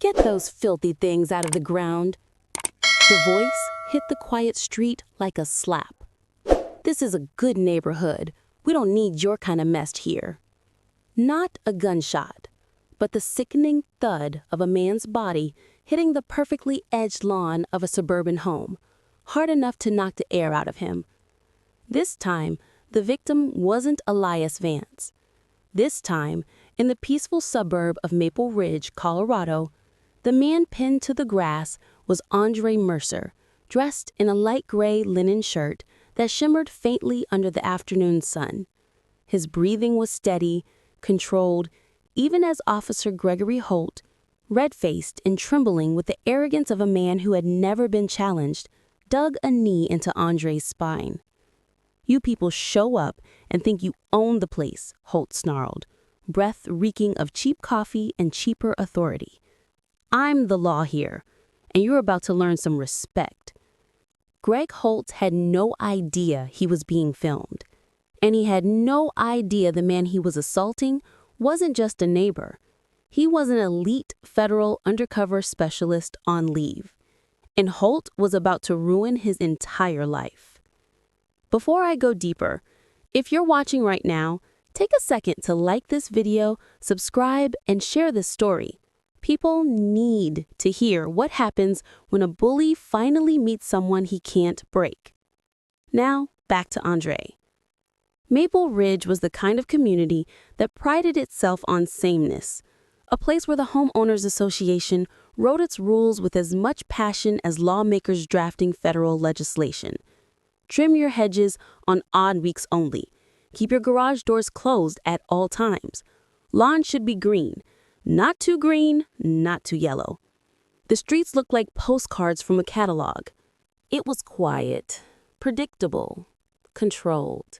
Get those filthy things out of the ground. The voice hit the quiet street like a slap. This is a good neighborhood. We don't need your kind of mess here. Not a gunshot, but the sickening thud of a man's body hitting the perfectly edged lawn of a suburban home, hard enough to knock the air out of him. This time, the victim wasn't Elias Vance. This time, in the peaceful suburb of Maple Ridge, Colorado, the man pinned to the grass was Andre Mercer, dressed in a light gray linen shirt that shimmered faintly under the afternoon sun. His breathing was steady, controlled, even as Officer Gregory Holt, red-faced and trembling with the arrogance of a man who had never been challenged, dug a knee into Andre's spine. "You people show up and think you own the place," Holt snarled, breath reeking of cheap coffee and cheaper authority. "I'm the law here, and you're about to learn some respect." Greg Holt had no idea he was being filmed, and he had no idea the man he was assaulting wasn't just a neighbor. He was an elite federal undercover specialist on leave, and Holt was about to ruin his entire life. Before I go deeper, if you're watching right now, take a second to like this video, subscribe, and share this story. People need to hear what happens when a bully finally meets someone he can't break. Now, back to Andre. Maple Ridge was the kind of community that prided itself on sameness, a place where the Homeowners Association wrote its rules with as much passion as lawmakers drafting federal legislation. Trim your hedges on odd weeks only. Keep your garage doors closed at all times. Lawn should be green. Not too green, not too yellow. The streets looked like postcards from a catalog. It was quiet, predictable, controlled.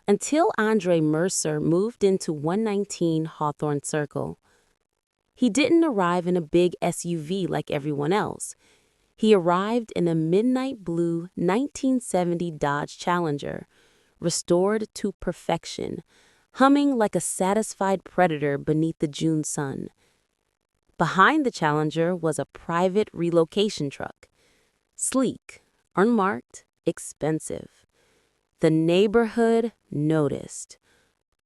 Until Andre Mercer moved into 119 Hawthorne Circle. He didn't arrive in a big SUV like everyone else. He arrived in a midnight blue 1970 Dodge Challenger, restored to perfection, humming like a satisfied predator beneath the June sun. Behind the Challenger was a private relocation truck. Sleek, unmarked, expensive. The neighborhood noticed.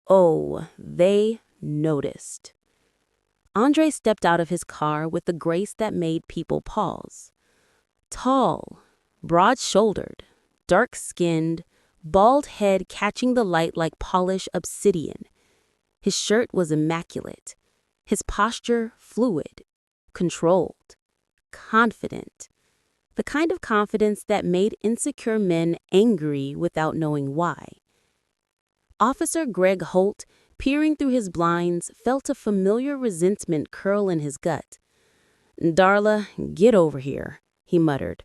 Oh, they noticed. Andre stepped out of his car with the grace that made people pause. Tall, broad-shouldered, dark-skinned, bald head catching the light like polished obsidian. His shirt was immaculate, his posture fluid, controlled, confident. The kind of confidence that made insecure men angry without knowing why. Officer Greg Holt, peering through his blinds, felt a familiar resentment curl in his gut. "Darla, get over here," he muttered.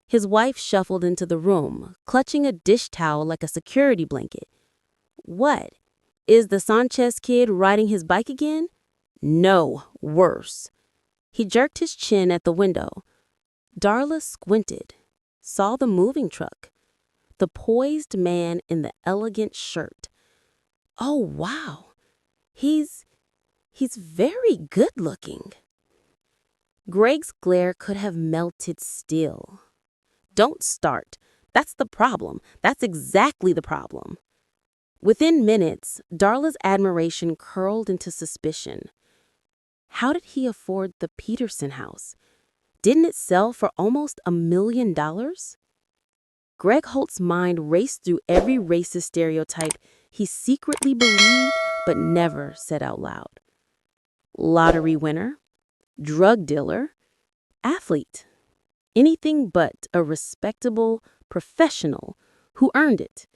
His wife shuffled into the room, clutching a dish towel like a security blanket. "What? Is the Sanchez kid riding his bike again?" "No, worse." He jerked his chin at the window. Darla squinted, saw the moving truck, the poised man in the elegant shirt. "Oh, wow. He's very good looking." Greg's glare could have melted steel. "Don't start. That's the problem. That's exactly the problem." Within minutes, Darla's admiration curled into suspicion. How did he afford the Peterson house? Didn't it sell for almost $1 million? Greg Holt's mind raced through every racist stereotype he secretly believed but never said out loud. Lottery winner, drug dealer, athlete. Anything but a respectable professional who earned it.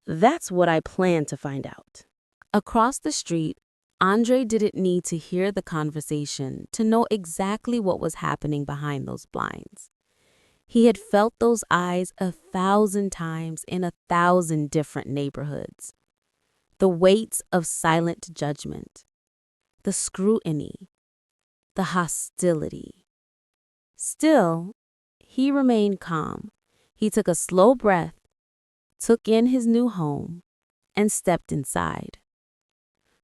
That's what I plan to find out. Across the street, Andre didn't need to hear the conversation to know exactly what was happening behind those blinds. He had felt those eyes 1,000 times in 1,000 different neighborhoods. The weights of silent judgment, the scrutiny, the hostility. Still, he remained calm. He took a slow breath, took in his new home, and stepped inside.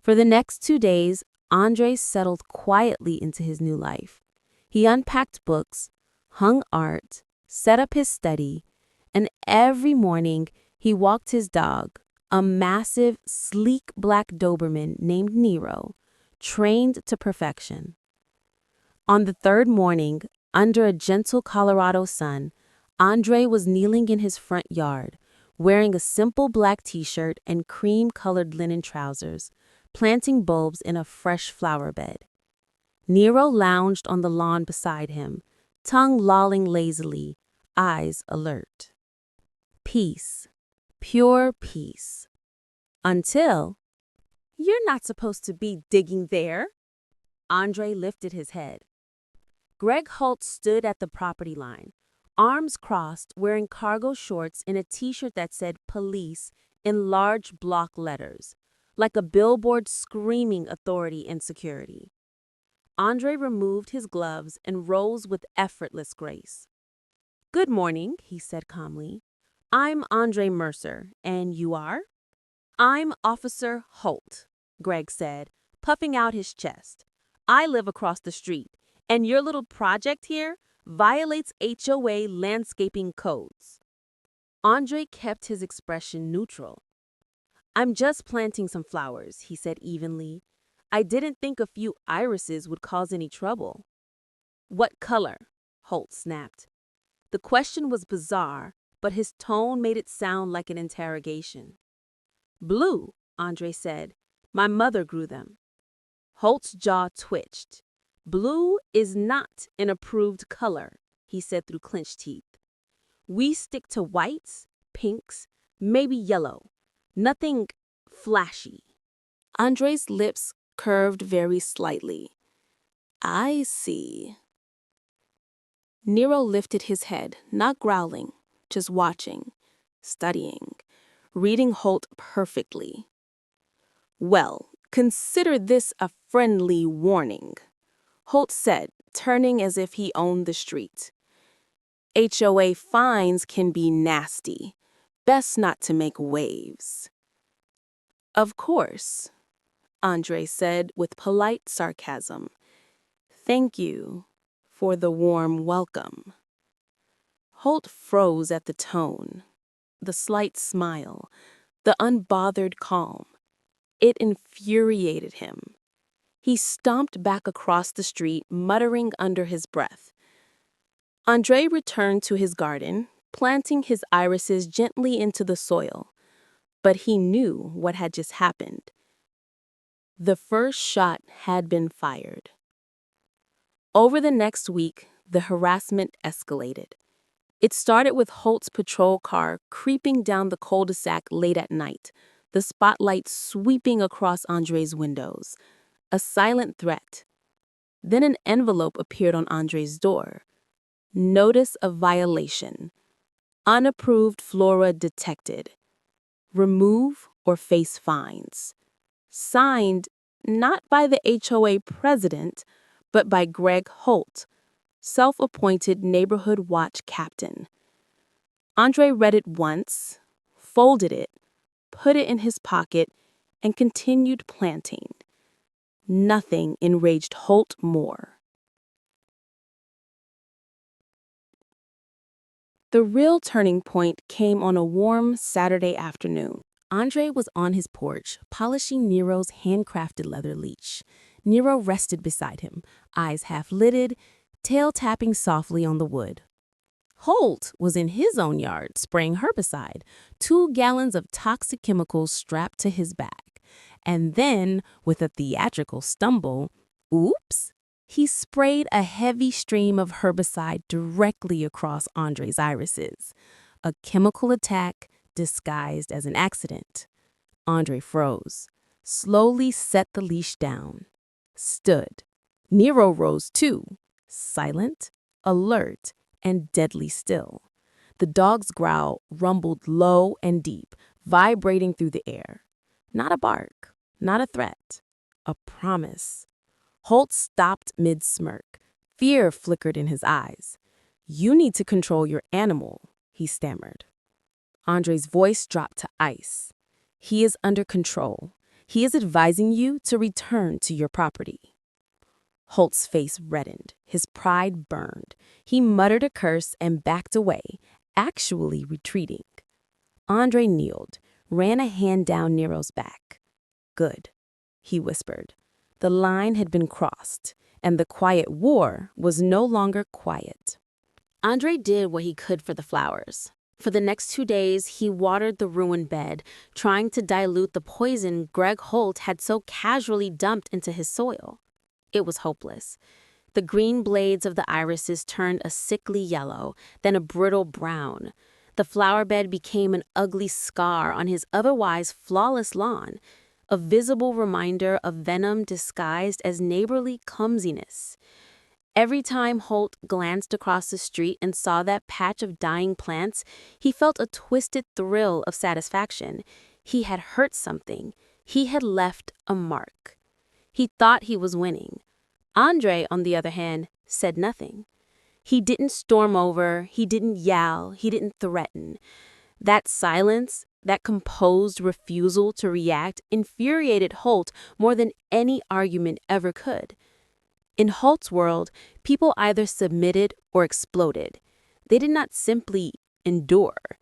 For the next 2 days, Andre settled quietly into his new life. He unpacked books, hung art, set up his study, and every morning he walked his dog, a massive, sleek black Doberman named Nero, trained to perfection. On the third morning, under a gentle Colorado sun, Andre was kneeling in his front yard, wearing a simple black t-shirt and cream-colored linen trousers, planting bulbs in a fresh flower bed. Nero lounged on the lawn beside him, tongue lolling lazily, eyes alert. Peace. Pure peace. Until, "You're not supposed to be digging there." Andre lifted his head. Greg Holt stood at the property line, arms crossed, wearing cargo shorts and a t-shirt that said police in large block letters, like a billboard screaming authority and security. Andre removed his gloves and rose with effortless grace. "Good morning," he said calmly. "I'm Andre Mercer, and you are?" "I'm Officer Holt," Greg said, puffing out his chest. "I live across the street, and your little project here violates HOA landscaping codes." Andre kept his expression neutral. "I'm just planting some flowers," he said evenly. "I didn't think a few irises would cause any trouble." "What color?" Holt snapped. The question was bizarre, but his tone made it sound like an interrogation. "Blue," Andre said. "My mother grew them." Holt's jaw twitched. "Blue is not an approved color," he said through clenched teeth. "We stick to whites, pinks, maybe yellow. Nothing flashy." Andre's lips curved very slightly. "I see." Nero lifted his head, not growling, just watching, studying, reading Holt perfectly. "Well, consider this a friendly warning," Holt said, turning as if he owned the street. "HOA fines can be nasty. Best not to make waves." "Of course," Andre said with polite sarcasm. "Thank you for the warm welcome." Holt froze at the tone, the slight smile, the unbothered calm. It infuriated him. He stomped back across the street, muttering under his breath. Andre returned to his garden, planting his irises gently into the soil. But he knew what had just happened. The first shot had been fired. Over the next week, the harassment escalated. It started with Holt's patrol car creeping down the cul-de-sac late at night, the spotlight sweeping across Andre's windows. A silent threat. Then an envelope appeared on Andre's door. Notice of violation. Unapproved flora detected. Remove or face fines. Signed not by the HOA president, but by Greg Holt, self-appointed neighborhood watch captain. Andre read it once, folded it, put it in his pocket, and continued planting. Nothing enraged Holt more. The real turning point came on a warm Saturday afternoon. Andre was on his porch, polishing Nero's handcrafted leather leash. Nero rested beside him, eyes half-lidded, tail tapping softly on the wood. Holt was in his own yard, spraying herbicide, 2 gallons of toxic chemicals strapped to his back. And then, with a theatrical stumble, oops, he sprayed a heavy stream of herbicide directly across Andre's irises. A chemical attack disguised as an accident. Andre froze, slowly set the leash down, stood. Nero rose too, silent, alert, and deadly still. The dog's growl rumbled low and deep, vibrating through the air. Not a bark, not a threat, a promise. Holt stopped mid-smirk. Fear flickered in his eyes. "You need to control your animal," he stammered. Andre's voice dropped to ice. "He is under control. He is advising you to return to your property." Holt's face reddened. His pride burned. He muttered a curse and backed away, actually retreating. Andre kneeled, ran a hand down Nero's back. "Good," he whispered. The line had been crossed, and the quiet war was no longer quiet. Andre did what he could for the flowers. For the next 2 days, he watered the ruined bed, trying to dilute the poison Greg Holt had so casually dumped into his soil. It was hopeless. The green blades of the irises turned a sickly yellow, then a brittle brown. The flower bed became an ugly scar on his otherwise flawless lawn, a visible reminder of venom disguised as neighborly clumsiness. Every time Holt glanced across the street and saw that patch of dying plants, he felt a twisted thrill of satisfaction. He had hurt something. He had left a mark. He thought he was winning. Andre, on the other hand, said nothing. He didn't storm over, he didn't yell, he didn't threaten. That silence, that composed refusal to react, infuriated Holt more than any argument ever could. In Holt's world, people either submitted or exploded. They did not simply endure.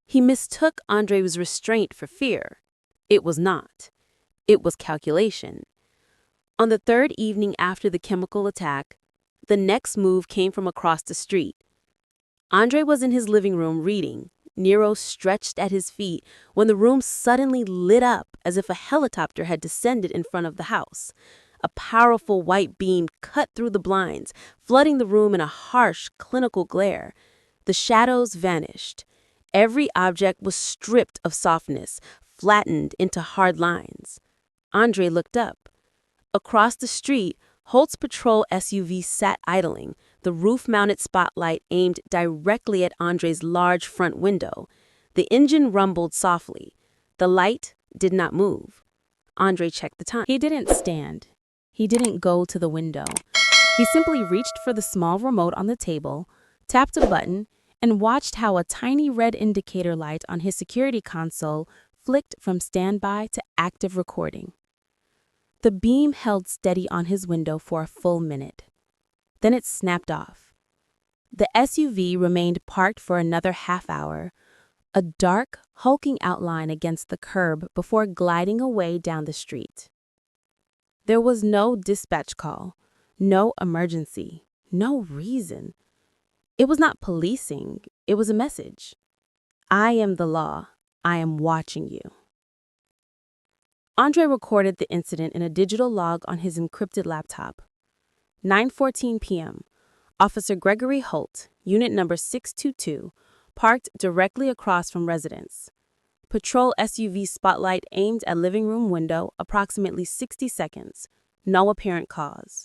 He mistook Andre's restraint for fear. It was not. It was calculation. On the third evening after the chemical attack, the next move came from across the street. Andre was in his living room reading, Nero stretched at his feet, when the room suddenly lit up as if a helicopter had descended in front of the house. A powerful white beam cut through the blinds, flooding the room in a harsh, clinical glare. The shadows vanished. Every object was stripped of softness, flattened into hard lines. Andre looked up. Across the street, Holt's patrol SUV sat idling, the roof-mounted spotlight aimed directly at Andre's large front window. The engine rumbled softly. The light did not move. Andre checked the time. He didn't stand. He didn't go to the window. He simply reached for the small remote on the table, tapped a button, and watched how a tiny red indicator light on his security console flicked from standby to active recording. The beam held steady on his window for a full minute. Then it snapped off. The SUV remained parked for another half hour, a dark, hulking outline against the curb before gliding away down the street. There was no dispatch call, no emergency, no reason. It was not policing, it was a message. I am the law. I am watching you. Andre recorded the incident in a digital log on his encrypted laptop. 9:14 p.m. Officer Gregory Holt, unit number 622, parked directly across from residence. Patrol SUV spotlight aimed at living room window, approximately 60 seconds. No apparent cause.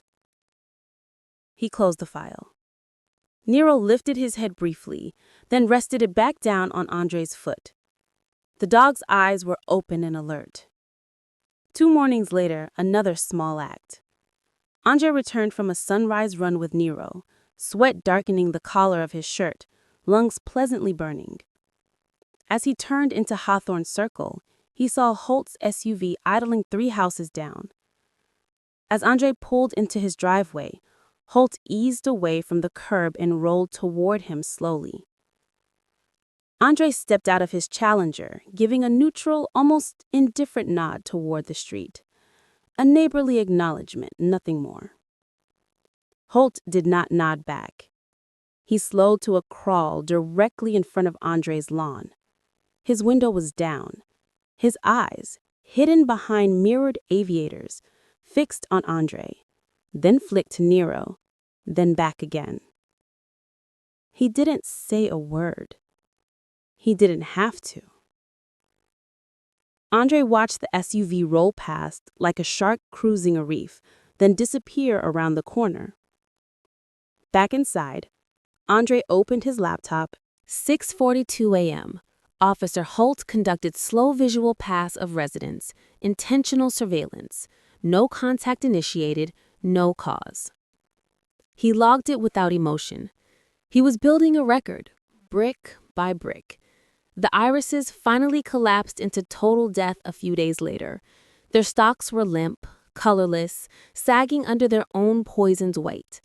He closed the file. Nero lifted his head briefly, then rested it back down on Andre's foot. The dog's eyes were open and alert. 2 mornings later, another small act. Andre returned from a sunrise run with Nero, sweat darkening the collar of his shirt, lungs pleasantly burning. As he turned into Hawthorne Circle, he saw Holt's SUV idling 3 houses down. As Andre pulled into his driveway, Holt eased away from the curb and rolled toward him slowly. Andre stepped out of his Challenger, giving a neutral, almost indifferent nod toward the street. A neighborly acknowledgement, nothing more. Holt did not nod back. He slowed to a crawl directly in front of Andre's lawn. His window was down. His eyes, hidden behind mirrored aviators, fixed on Andre, then flicked to Nero, then back again. He didn't say a word. He didn't have to. Andre watched the SUV roll past like a shark cruising a reef, then disappear around the corner. Back inside, Andre opened his laptop. 6:42 a.m. Officer Holt conducted slow visual pass of residents, intentional surveillance, no contact initiated, no cause. He logged it without emotion. He was building a record, brick by brick. The irises finally collapsed into total death a few days later. Their stalks were limp, colorless, sagging under their own poisoned weight.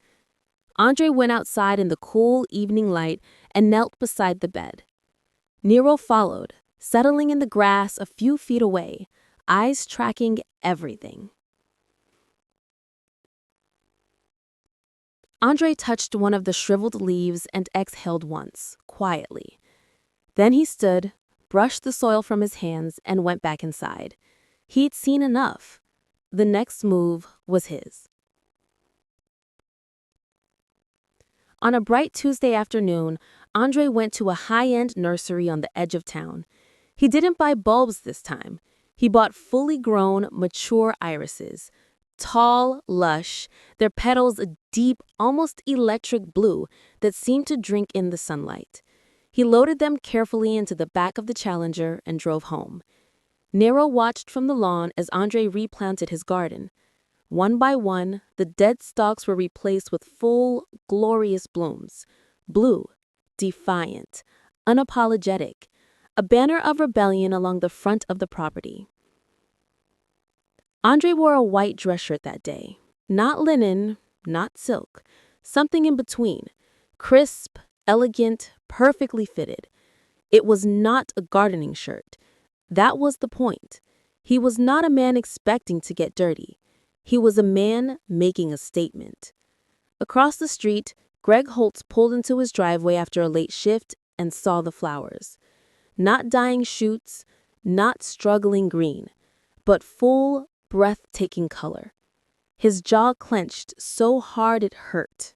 Andre went outside in the cool evening light and knelt beside the bed. Nero followed, settling in the grass a few feet away, eyes tracking everything. Andre touched one of the shriveled leaves and exhaled once, quietly. Then he stood, brushed the soil from his hands, and went back inside. He'd seen enough. The next move was his. On a bright Tuesday afternoon, Andre went to a high-end nursery on the edge of town. He didn't buy bulbs this time. He bought fully grown, mature irises. Tall, lush, their petals a deep, almost electric blue that seemed to drink in the sunlight. He loaded them carefully into the back of the Challenger and drove home. Nero watched from the lawn as Andre replanted his garden. One by one, the dead stalks were replaced with full, glorious blooms. Blue, defiant, unapologetic, a banner of rebellion along the front of the property. Andre wore a white dress shirt that day. Not linen, not silk, something in between. Crisp, elegant, perfectly fitted. It was not a gardening shirt. That was the point. He was not a man expecting to get dirty. He was a man making a statement. Across the street, Greg Holtz pulled into his driveway after a late shift and saw the flowers. Not dying shoots, not struggling green, but full, breathtaking color. His jaw clenched so hard it hurt.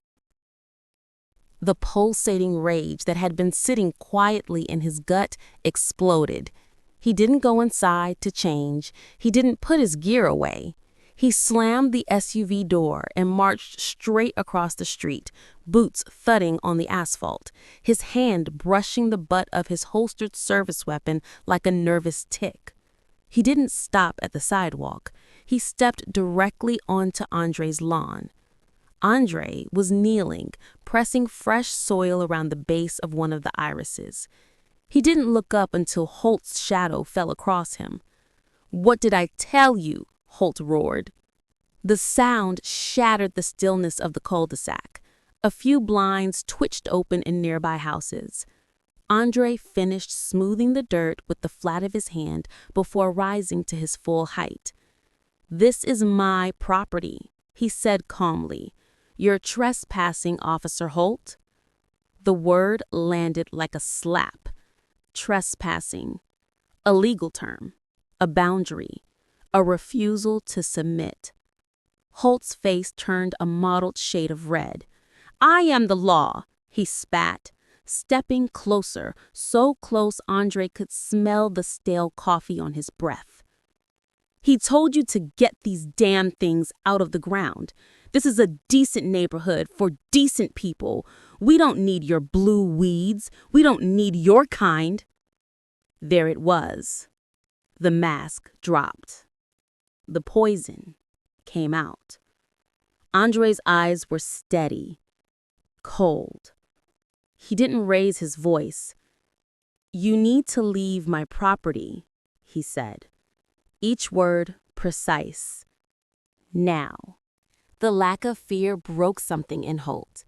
The pulsating rage that had been sitting quietly in his gut exploded. He didn't go inside to change. He didn't put his gear away. He slammed the SUV door and marched straight across the street, boots thudding on the asphalt, his hand brushing the butt of his holstered service weapon like a nervous tick. He didn't stop at the sidewalk. He stepped directly onto Andre's lawn. Andre was kneeling, pressing fresh soil around the base of one of the irises. He didn't look up until Holt's shadow fell across him. "What did I tell you?" Holt roared. The sound shattered the stillness of the cul-de-sac. A few blinds twitched open in nearby houses. Andre finished smoothing the dirt with the flat of his hand before rising to his full height. "This is my property," he said calmly. "You're trespassing, Officer Holt." The word landed like a slap. Trespassing. A legal term. A boundary. A refusal to submit. Holt's face turned a mottled shade of red. "I am the law," he spat, stepping closer, so close Andre could smell the stale coffee on his breath. "He told you to get these damn things out of the ground. This is a decent neighborhood for decent people. We don't need your blue weeds. We don't need your kind." There it was. The mask dropped. The poison came out. Andre's eyes were steady, cold. He didn't raise his voice. "You need to leave my property," he said. Each word precise. Now. The lack of fear broke something in Holt.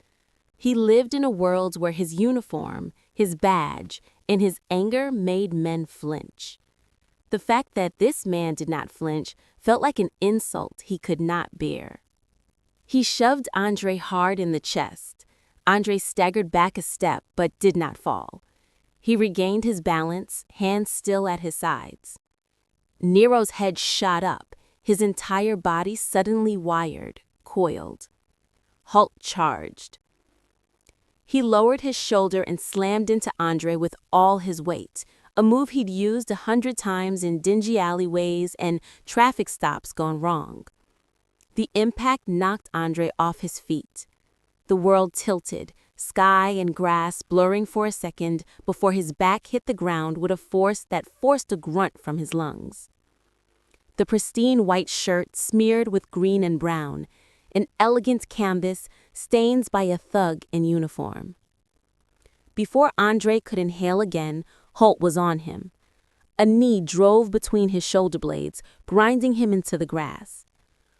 He lived in a world where his uniform, his badge, and his anger made men flinch. The fact that this man did not flinch felt like an insult he could not bear. He shoved Andre hard in the chest. Andre staggered back a step but did not fall. He regained his balance, hands still at his sides. Nero's head shot up, his entire body suddenly wired, coiled. Holt charged. He lowered his shoulder and slammed into Andre with all his weight, a move he'd used 100 times in dingy alleyways and traffic stops gone wrong. The impact knocked Andre off his feet. The world tilted, sky and grass blurring for a second before his back hit the ground with a force that forced a grunt from his lungs. The pristine white shirt smeared with green and brown, an elegant canvas, stains by a thug in uniform. Before Andre could inhale again, Holt was on him. A knee drove between his shoulder blades, grinding him into the grass.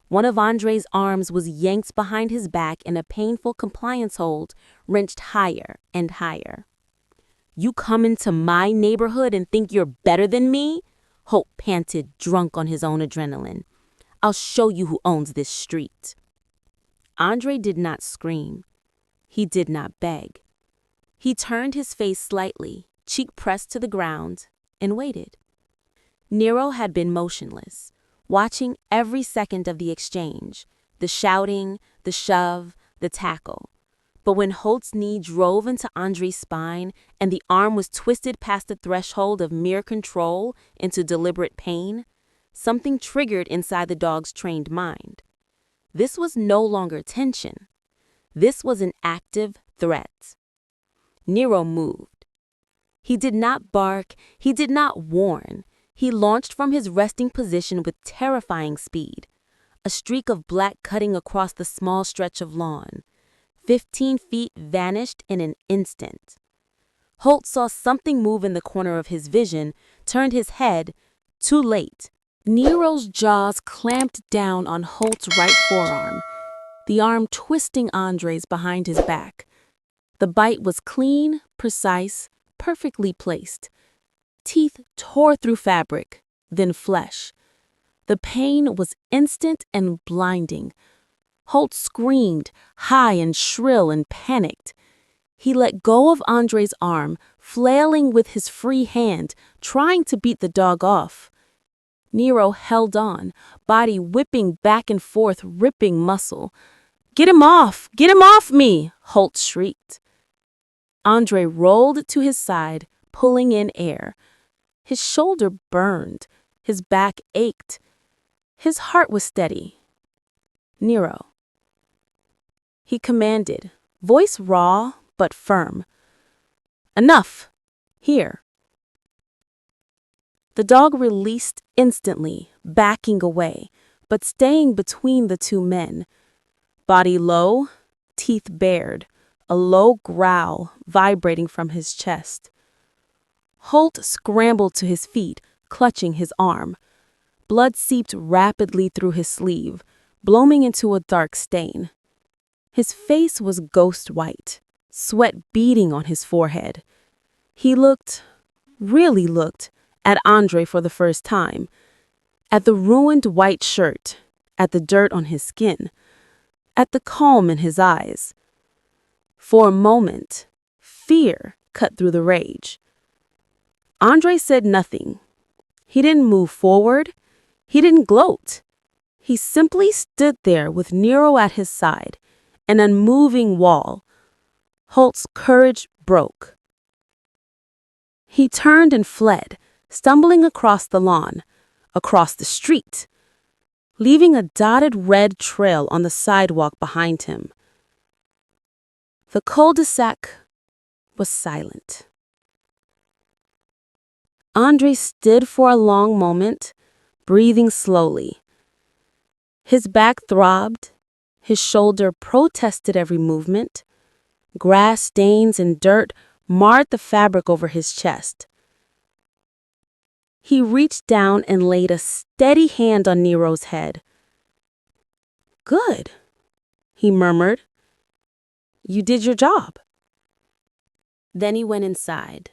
One of Andre's arms was yanked behind his back in a painful compliance hold, wrenched higher and higher. "You come into my neighborhood and think you're better than me?" Holt panted, drunk on his own adrenaline. "I'll show you who owns this street." Andre did not scream. He did not beg. He turned his face slightly, cheek pressed to the ground, and waited. Nero had been motionless, watching every second of the exchange, the shouting, the shove, the tackle. But when Holt's knee drove into Andre's spine and the arm was twisted past the threshold of mere control into deliberate pain, something triggered inside the dog's trained mind. This was no longer tension. This was an active threat. Nero moved. He did not bark, he did not warn. He launched from his resting position with terrifying speed, a streak of black cutting across the small stretch of lawn. 15 feet vanished in an instant. Holt saw something move in the corner of his vision, turned his head, too late. Nero's jaws clamped down on Holt's right forearm, the arm twisting Andre's behind his back. The bite was clean, precise, perfectly placed. Teeth tore through fabric, then flesh. The pain was instant and blinding. Holt screamed, high and shrill and panicked. He let go of Andre's arm, flailing with his free hand, trying to beat the dog off. Nero held on, body whipping back and forth, ripping muscle. "Get him off! Get him off me!" Holt shrieked. Andre rolled to his side, pulling in air. His shoulder burned. His back ached. His heart was steady. "Nero," he commanded, voice raw but firm. "Enough! Here." The dog released instantly, backing away, but staying between the two men. Body low, teeth bared, a low growl vibrating from his chest. Holt scrambled to his feet, clutching his arm. Blood seeped rapidly through his sleeve, blooming into a dark stain. His face was ghost white, sweat beading on his forehead. He really looked, at Andre for the first time, at the ruined white shirt, at the dirt on his skin, at the calm in his eyes. For a moment, fear cut through the rage. Andre said nothing. He didn't move forward. He didn't gloat. He simply stood there with Nero at his side, an unmoving wall. Holt's courage broke. He turned and fled, stumbling across the lawn, across the street, leaving a dotted red trail on the sidewalk behind him. The cul-de-sac was silent. Andre stood for a long moment, breathing slowly. His back throbbed, his shoulder protested every movement. Grass stains and dirt marred the fabric over his chest. He reached down and laid a steady hand on Nero's head. "Good," he murmured. "You did your job." Then he went inside.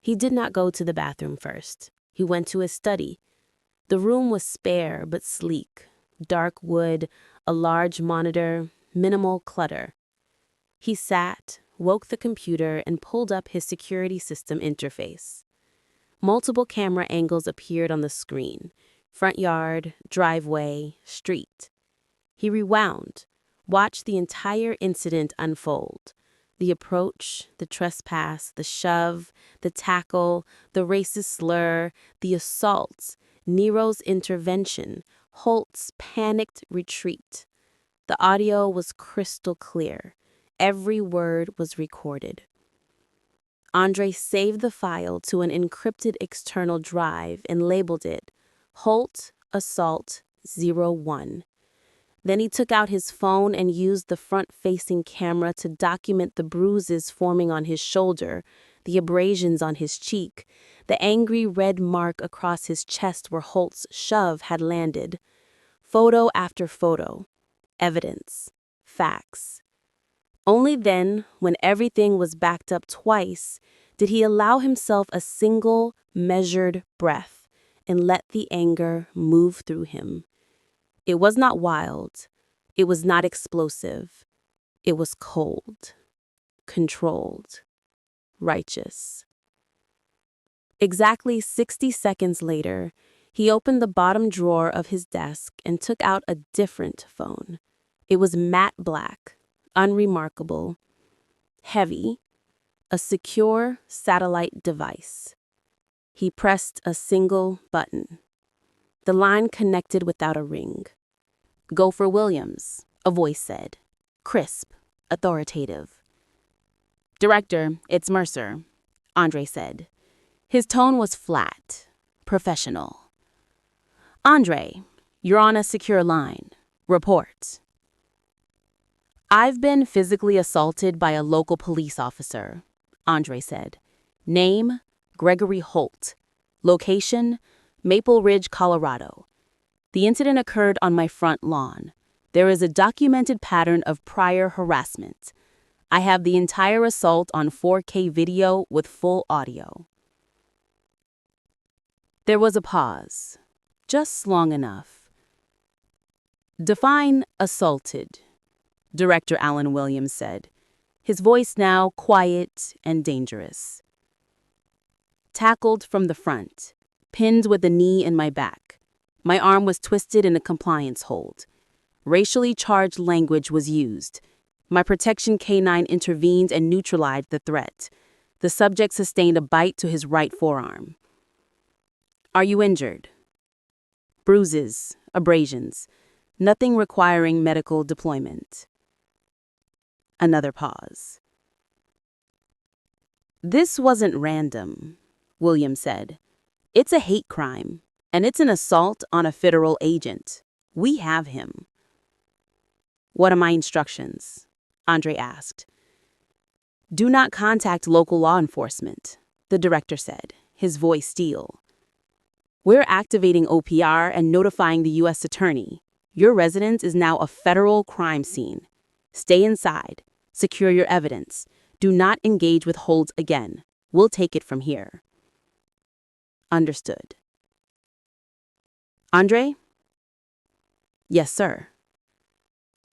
He did not go to the bathroom first. He went to his study. The room was spare but sleek. Dark wood, a large monitor, minimal clutter. He sat, woke the computer, and pulled up his security system interface. Multiple camera angles appeared on the screen: front yard, driveway, street. He rewound, watched the entire incident unfold. The approach, the trespass, the shove, the tackle, the racist slur, the assaults, Nero's intervention, Holt's panicked retreat. The audio was crystal clear. Every word was recorded. Andre saved the file to an encrypted external drive and labeled it Holt Assault 01. Then he took out his phone and used the front-facing camera to document the bruises forming on his shoulder, the abrasions on his cheek, the angry red mark across his chest where Holt's shove had landed. Photo after photo. Evidence. Facts. Only then, when everything was backed up twice, did he allow himself a single, measured breath and let the anger move through him. It was not wild. It was not explosive. It was cold, controlled, righteous. Exactly 60 seconds later, he opened the bottom drawer of his desk and took out a different phone. It was matte black, unremarkable, heavy, a secure satellite device. He pressed a single button. The line connected without a ring. "Gopher Williams," a voice said. Crisp, authoritative. "Director, it's Mercer," Andre said. His tone was flat, professional. "Andre, you're on a secure line. Report." "I've been physically assaulted by a local police officer," Andre said. "Name, Gregory Holt. Location, Maple Ridge, Colorado. The incident occurred on my front lawn. There is a documented pattern of prior harassment. I have the entire assault on 4K video with full audio." There was a pause, just long enough. "Define assaulted," Director Alan Williams said, his voice now quiet and dangerous. "Tackled from the front, pinned with a knee in my back. My arm was twisted in a compliance hold. Racially charged language was used. My protection canine intervened and neutralized the threat. The subject sustained a bite to his right forearm." "Are you injured?" "Bruises, abrasions, nothing requiring medical deployment." Another pause. "This wasn't random," Williams said. "It's a hate crime, and it's an assault on a federal agent. We have him." "What are my instructions?" Andre asked. "Do not contact local law enforcement," the director said, his voice steel. "We're activating OPR and notifying the U.S. Attorney. Your residence is now a federal crime scene. Stay inside. Secure your evidence. Do not engage with holds again. We'll take it from here." "Understood." "Andre?" "Yes, sir."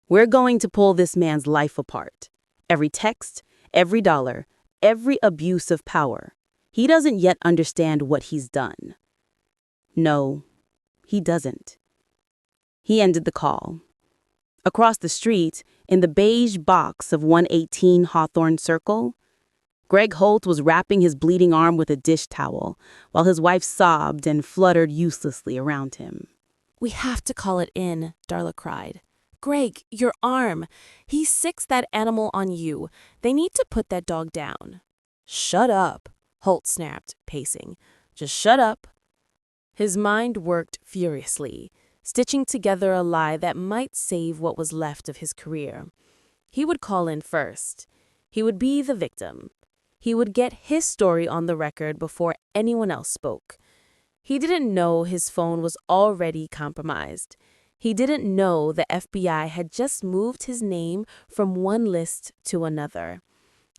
"We're going to pull this man's life apart. Every text, every dollar, every abuse of power. He doesn't yet understand what he's done." "No, he doesn't." He ended the call. Across the street, in the beige box of 118 Hawthorne Circle, Greg Holt was wrapping his bleeding arm with a dish towel, while his wife sobbed and fluttered uselessly around him. "We have to call it in," Darla cried. "Greg, your arm. He sics that animal on you. They need to put that dog down." "Shut up," Holt snapped, pacing. "Just shut up." His mind worked furiously, stitching together a lie that might save what was left of his career. He would call in first. He would be the victim. He would get his story on the record before anyone else spoke. He didn't know his phone was already compromised. He didn't know the FBI had just moved his name from one list to another.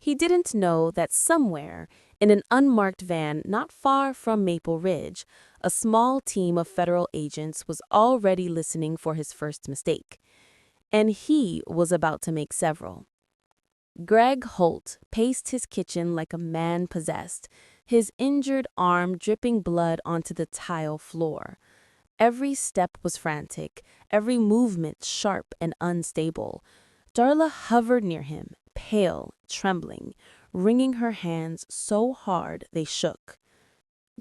He didn't know that somewhere, in an unmarked van not far from Maple Ridge, a small team of federal agents was already listening for his first mistake. And he was about to make several. Greg Holt paced his kitchen like a man possessed, his injured arm dripping blood onto the tile floor. Every step was frantic, every movement sharp and unstable. Darla hovered near him, pale, trembling, wringing her hands so hard they shook.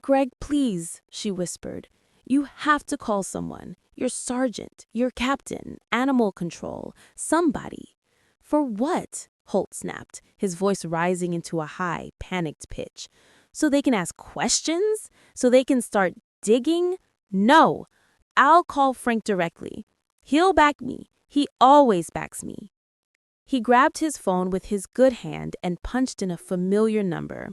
"Greg, please," she whispered. "You have to call someone. Your sergeant, your captain, animal control, somebody." "For what?" Holt snapped, his voice rising into a high, panicked pitch. "So they can ask questions? So they can start digging? No! I'll call Frank directly. He'll back me. He always backs me." He grabbed his phone with his good hand and punched in a familiar number.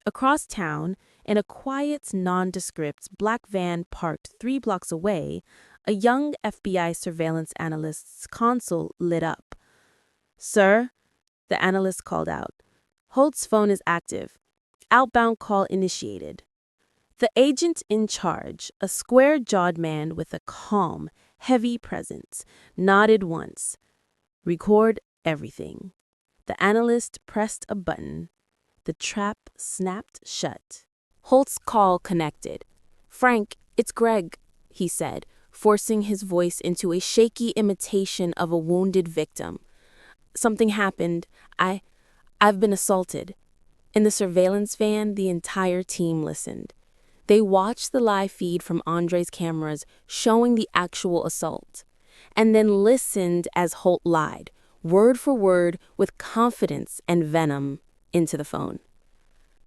Across town, in a quiet, nondescript black van parked 3 blocks away, a young FBI surveillance analyst's console lit up. "Sir," the analyst called out, "Holt's phone is active. Outbound call initiated." The agent in charge, a square-jawed man with a calm, heavy presence, nodded once. "Record everything." The analyst pressed a button. The trap snapped shut. Holt's call connected. "Frank, it's Greg," he said, forcing his voice into a shaky imitation of a wounded victim. "Something happened. I've been assaulted." In the surveillance van, the entire team listened. They watched the live feed from Andre's cameras showing the actual assault, and then listened as Holt lied, word for word, with confidence and venom, into the phone.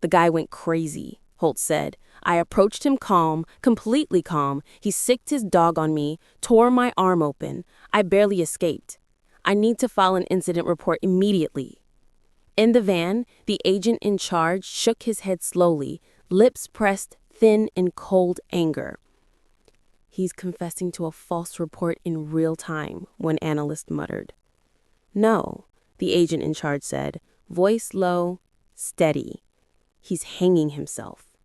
"The guy went crazy," Holt said. "I approached him calm, completely calm. He sicked his dog on me, tore my arm open. I barely escaped. I need to file an incident report immediately." In the van, the agent in charge shook his head slowly, lips pressed thin in cold anger. "He's confessing to a false report in real time," one analyst muttered. "No," the agent in charge said, voice low, steady. "He's hanging himself."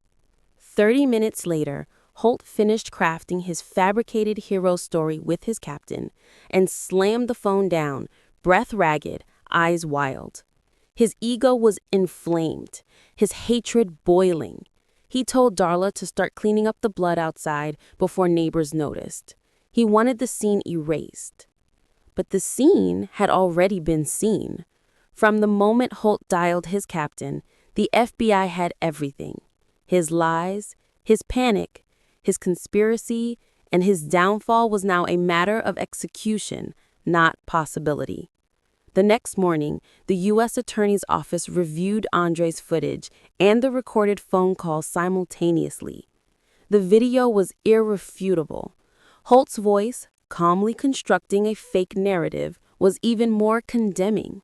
30 minutes later, Holt finished crafting his fabricated hero story with his captain and slammed the phone down, breath ragged, eyes wild. His ego was inflamed, his hatred boiling. He told Darla to start cleaning up the blood outside before neighbors noticed. He wanted the scene erased. But the scene had already been seen. From the moment Holt dialed his captain, the FBI had everything. His lies, his panic, his conspiracy, and his downfall was now a matter of execution, not possibility. The next morning, the U.S. Attorney's Office reviewed Andre's footage and the recorded phone call simultaneously. The video was irrefutable. Holt's voice, calmly constructing a fake narrative, was even more condemning.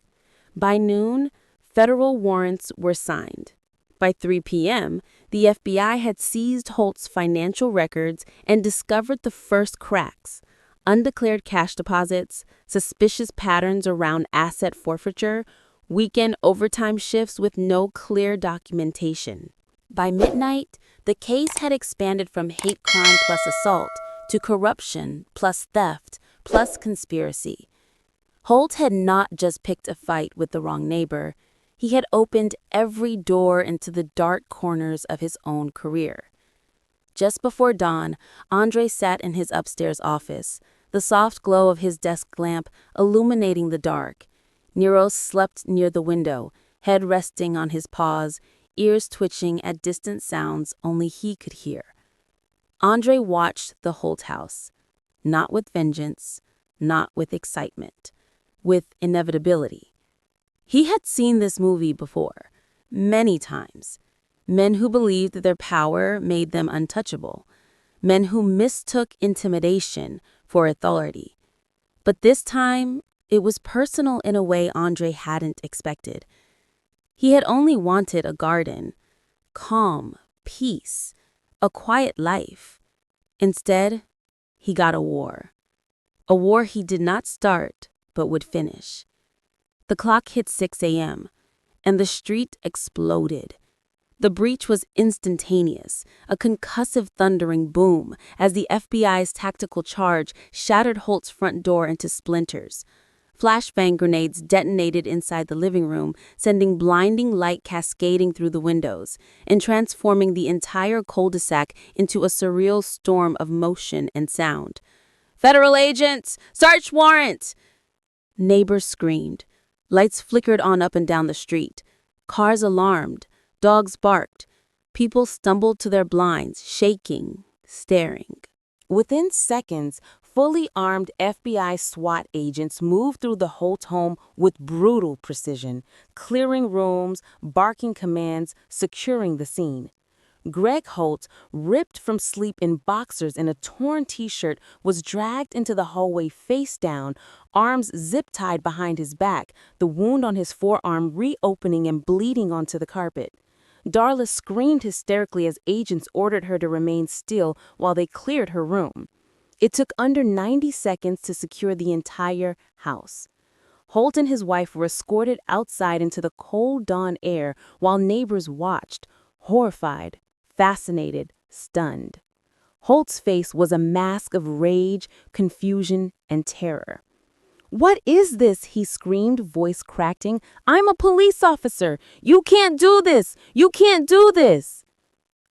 By noon, federal warrants were signed. By 3 p.m., the FBI had seized Holt's financial records and discovered the first cracks: undeclared cash deposits, suspicious patterns around asset forfeiture, weekend overtime shifts with no clear documentation. By midnight, the case had expanded from hate crime plus assault to corruption plus theft plus conspiracy. Holt had not just picked a fight with the wrong neighbor. He had opened every door into the dark corners of his own career. Just before dawn, Andre sat in his upstairs office, the soft glow of his desk lamp illuminating the dark. Nero slept near the window, head resting on his paws, ears twitching at distant sounds only he could hear. Andre watched the Holt house, not with vengeance, not with excitement, with inevitability. He had seen this movie before, many times. Men who believed that their power made them untouchable. Men who mistook intimidation for authority. But this time, it was personal in a way Andre hadn't expected. He had only wanted a garden, calm, peace, a quiet life. Instead, he got a war. A war he did not start, but would finish. The clock hit 6 a.m., and the street exploded. The breach was instantaneous, a concussive thundering boom, as the FBI's tactical charge shattered Holt's front door into splinters. Flashbang grenades detonated inside the living room, sending blinding light cascading through the windows, and transforming the entire cul-de-sac into a surreal storm of motion and sound. "Federal agents! Search warrant!" Neighbors screamed. Lights flickered on up and down the street. Cars alarmed. Dogs barked. People stumbled to their blinds, shaking, staring. Within seconds, fully armed FBI SWAT agents moved through the Holt home with brutal precision, clearing rooms, barking commands, securing the scene. Greg Holt, ripped from sleep in boxers and a torn t-shirt, was dragged into the hallway face down, arms zip-tied behind his back, the wound on his forearm reopening and bleeding onto the carpet. Darla screamed hysterically as agents ordered her to remain still while they cleared her room. It took under 90 seconds to secure the entire house. Holt and his wife were escorted outside into the cold dawn air while neighbors watched, horrified, fascinated, stunned. Holt's face was a mask of rage, confusion, and terror. "What is this?" he screamed, voice cracking. "I'm a police officer! You can't do this! You can't do this!"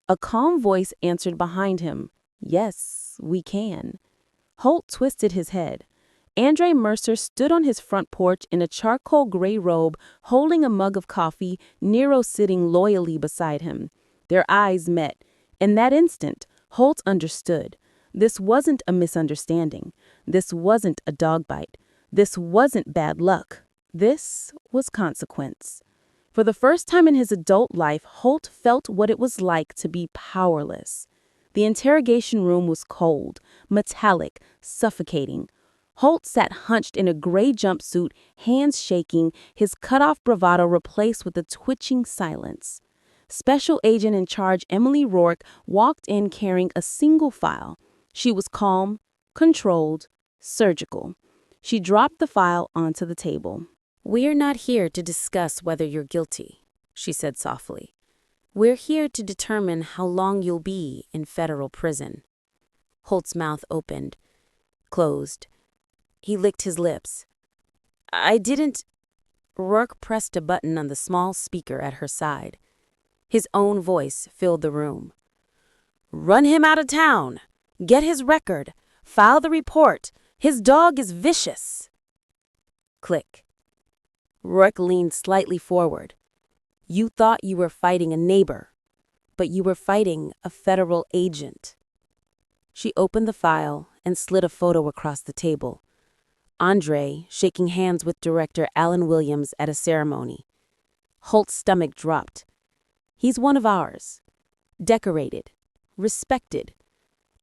A calm voice answered behind him. "Yes, we can." Holt twisted his head. Andre Mercer stood on his front porch in a charcoal gray robe, holding a mug of coffee, Nero sitting loyally beside him. Their eyes met. In that instant, Holt understood. This wasn't a misunderstanding. This wasn't a dog bite. This wasn't bad luck. This was consequence. For the first time in his adult life, Holt felt what it was like to be powerless. The interrogation room was cold, metallic, suffocating. Holt sat hunched in a gray jumpsuit, hands shaking, his cut-off bravado replaced with a twitching silence. Special Agent in Charge Emily Rourke walked in carrying a single file. She was calm, controlled, surgical. She dropped the file onto the table. "We're not here to discuss whether you're guilty," she said softly. "We're here to determine how long you'll be in federal prison." Holt's mouth opened, closed. He licked his lips. "I didn't—" Rourke pressed a button on the small speaker at her side. His own voice filled the room. "Run him out of town! Get his record! File the report! His dog is vicious!" Click. Rourke leaned slightly forward. "You thought you were fighting a neighbor, but you were fighting a federal agent." She opened the file and slid a photo across the table. Andre shaking hands with director Alan Williams at a ceremony. Holt's stomach dropped. "He's one of ours. Decorated. Respected.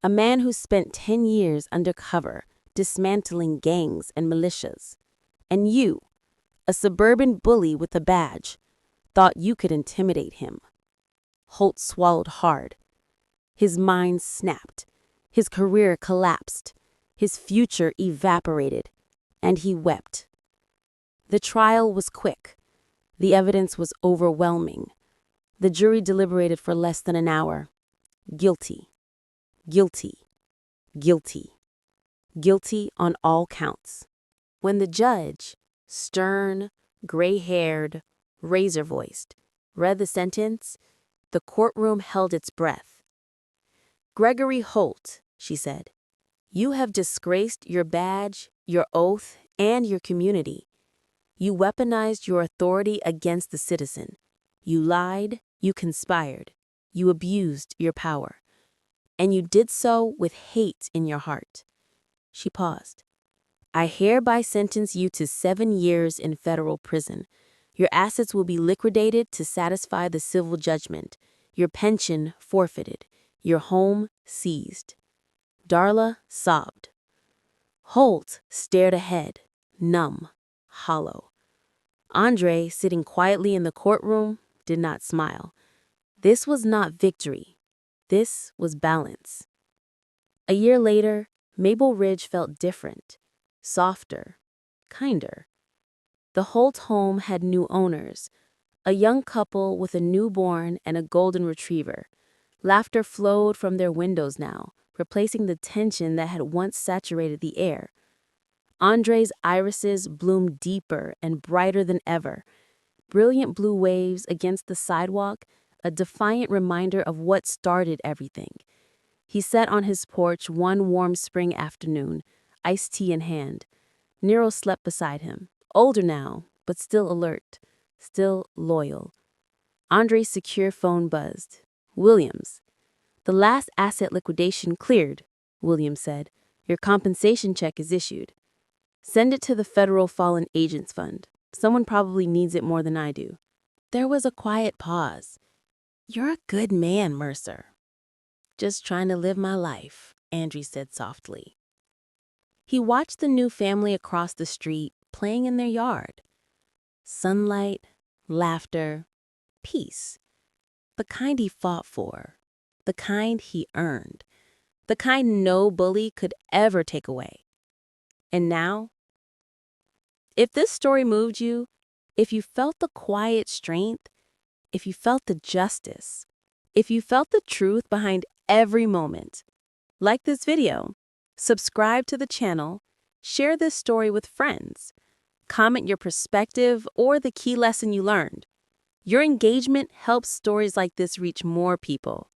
A man who spent 10 years undercover, dismantling gangs and militias. And you, a suburban bully with a badge, thought you could intimidate him." Holt swallowed hard. His mind snapped. His career collapsed. His future evaporated. And he wept. The trial was quick. The evidence was overwhelming. The jury deliberated for less than an hour. Guilty. Guilty. Guilty. Guilty on all counts. When the judge, stern, gray-haired, razor-voiced, read the sentence, the courtroom held its breath. "Gregory Holt," she said, "you have disgraced your badge, your oath, and your community. You weaponized your authority against the citizen. You lied, you conspired, you abused your power. And you did so with hate in your heart." She paused. "I hereby sentence you to 7 years in federal prison. Your assets will be liquidated to satisfy the civil judgment, your pension forfeited, your home seized." Darla sobbed. Holt stared ahead, numb, hollow. Andre, sitting quietly in the courtroom, did not smile. This was not victory. This was balance. A year later, Maple Ridge felt different, softer, kinder. The Holt home had new owners, a young couple with a newborn and a golden retriever. Laughter flowed from their windows now, replacing the tension that had once saturated the air. Andre's irises bloomed deeper and brighter than ever. Brilliant blue waves against the sidewalk, a defiant reminder of what started everything. He sat on his porch one warm spring afternoon, iced tea in hand. Nero slept beside him, older now, but still alert, still loyal. Andre's secure phone buzzed. "Williams." "The last asset liquidation cleared," Williams said. "Your compensation check is issued. Send it to the Federal Fallen Agents Fund. Someone probably needs it more than I do." There was a quiet pause. "You're a good man, Mercer." "Just trying to live my life," Andre said softly. He watched the new family across the street playing in their yard. Sunlight, laughter, peace. The kind he fought for. The kind he earned. The kind no bully could ever take away. And now, if this story moved you, if you felt the quiet strength, if you felt the justice, if you felt the truth behind every moment, like this video, subscribe to the channel, share this story with friends, comment your perspective or the key lesson you learned. Your engagement helps stories like this reach more people.